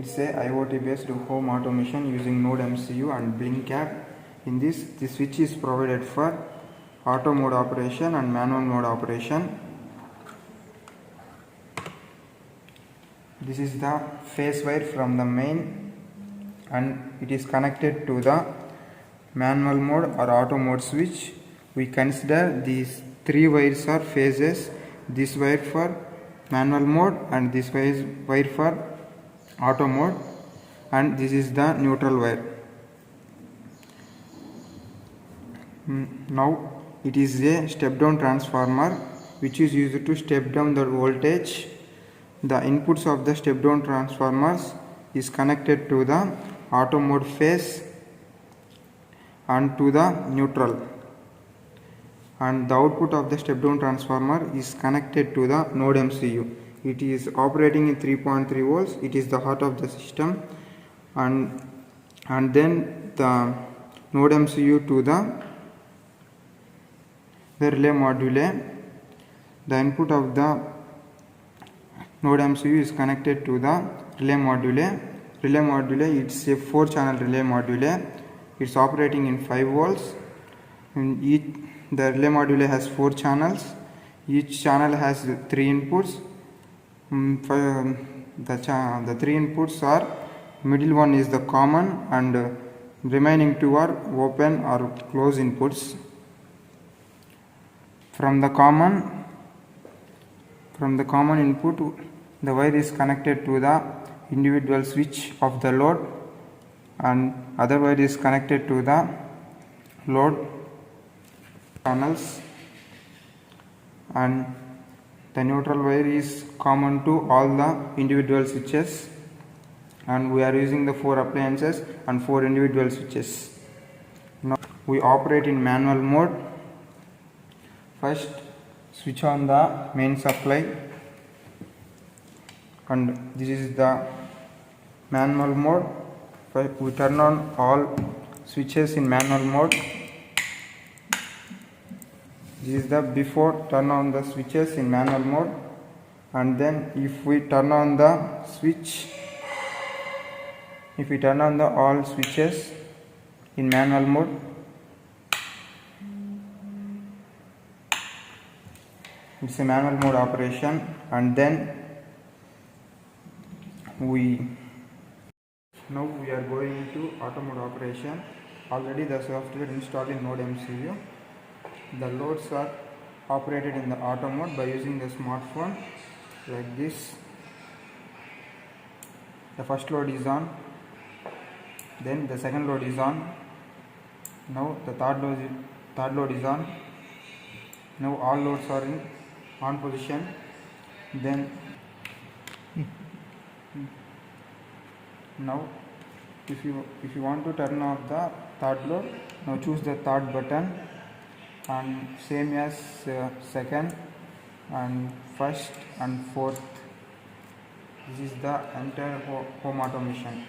It's a IoT based home automation using Node MCU and Blink app. In this, the switch is provided for auto mode operation and manual mode operation. This is the phase wire from the main, and it is connected to the manual mode or auto mode switch. We consider these three wires are phases: this wire for manual mode and this wire for auto mode, and this is the neutral wire. Now it is a step down transformer which is used to step down the voltage. The inputs of the step down transformers is connected to the auto mode phase and to the neutral, and the output of the step down transformer is connected to the node MCU. It is operating in 3.3 volts. It is the heart of the system, and then the node MCU to the relay module. The input of the node MCU is connected to the relay module. Relay module, it's a 4-channel relay module. It's operating in 5 volts. The relay module has 4 channels. Each channel has 3 inputs. The 3 inputs are, middle one is the common, and remaining 2 are open or close inputs. From the common input, the wire is connected to the individual switch of the load, and other wire is connected to the load channels, and the neutral wire is common to all the individual switches, and we are using the 4 appliances and 4 individual switches. Now we operate in manual mode. First, switch on the main supply, and this is the manual mode. We turn on all switches in manual mode. This is the before turn on the switches in manual mode, and then if we turn on the switch, if we turn on the all switches in manual mode, it's a manual mode operation, and then now we are going into auto mode operation. Already the software installed in Node MCU. The loads are operated in the auto mode by using the smartphone like this. The first load is on, then the second load is on. Now the third load is on. Now all loads are in on position. Then now if you want to turn off the third load, now choose the third button, and same as second and first and fourth. This is the entire home automation.